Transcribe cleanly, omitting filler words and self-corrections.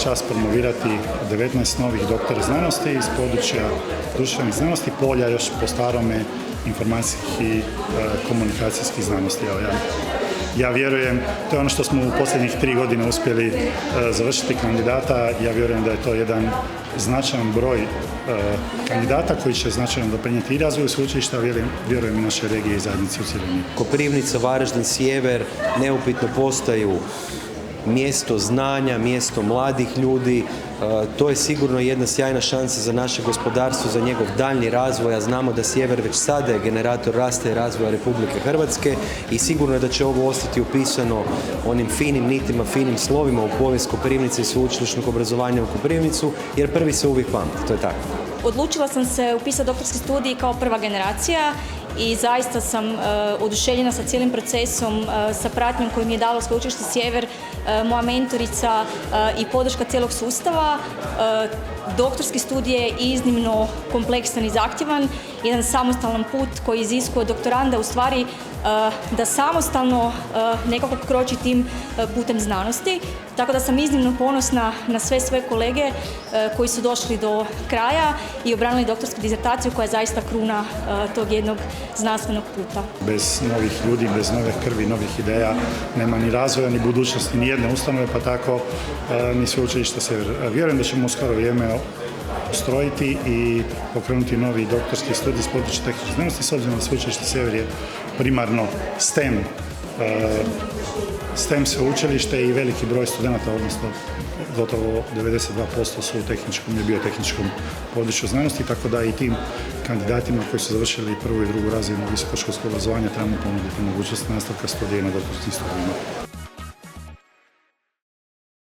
čast promovirati 19 novih doktora znanosti iz područja društvenih znanosti, polja još po starome informacijskih i komunikacijskih znanosti. Ja vjerujem, to je ono što smo u posljednjih 3 godine uspjeli završiti kandidata, ja vjerujem da je to jedan značajan broj kandidata koji će značajno doprinijeti i razvoju sveučilišta, vjerujem i naše regije i zajednice u cjelini. Koprivnica, Varaždin, Sjever neupitno postaju mjesto znanja, mjesto mladih ljudi. To je sigurno jedna sjajna šansa za naše gospodarstvo, za njegov daljnji razvoj, a znamo da Sjever već sada je generator rasta i razvoja Republike Hrvatske i sigurno je da će ovo ostati upisano onim finim nitima, finim slovima u povijest Koprivnice i sveučilišnog obrazovanja u Koprivnicu, jer prvi se uvijek pamti, to je tako. Odlučila sam se upisati doktorski studij kao prva generacija i zaista sam oduševljena sa cijelim procesom, sa pratnjom koju mi je dalo Sveučilište Sjever, moja mentorica i podrška cijelog sustava. Doktorski studij je iznimno kompleksan i zahtjevan, jedan samostalan put koji iziskuje od doktoranda u stvari da samostalno nekako kroči tim putem znanosti. Tako da sam iznimno ponosna na sve svoje kolege koji su došli do kraja i obranili doktorsku disertaciju koja je zaista kruna tog jednog znanstvenog puta. Bez novih ljudi, bez nove krvi, novih ideja nema ni razvoja, ni budućnosti, ni jedne ustanove, pa tako ni Sveučilišta Sjever. Vjerujem da ćemo u skoro vrijeme ustrojiti i pokrenuti novi doktorski studij iz područja tehničke znanosti, s obzirom da Sveučilište Sjever je primarno STEM sveučilište i veliki broj studenata, odnosno gotovo 92% su u tehničkom i biotehničkom području znanosti, tako da i tim kandidatima koji su završili prvu i drugu razinu visokoškolskog obrazovanja trebamo ponuditi mogućnost nastavka studija na doktorskim studijima.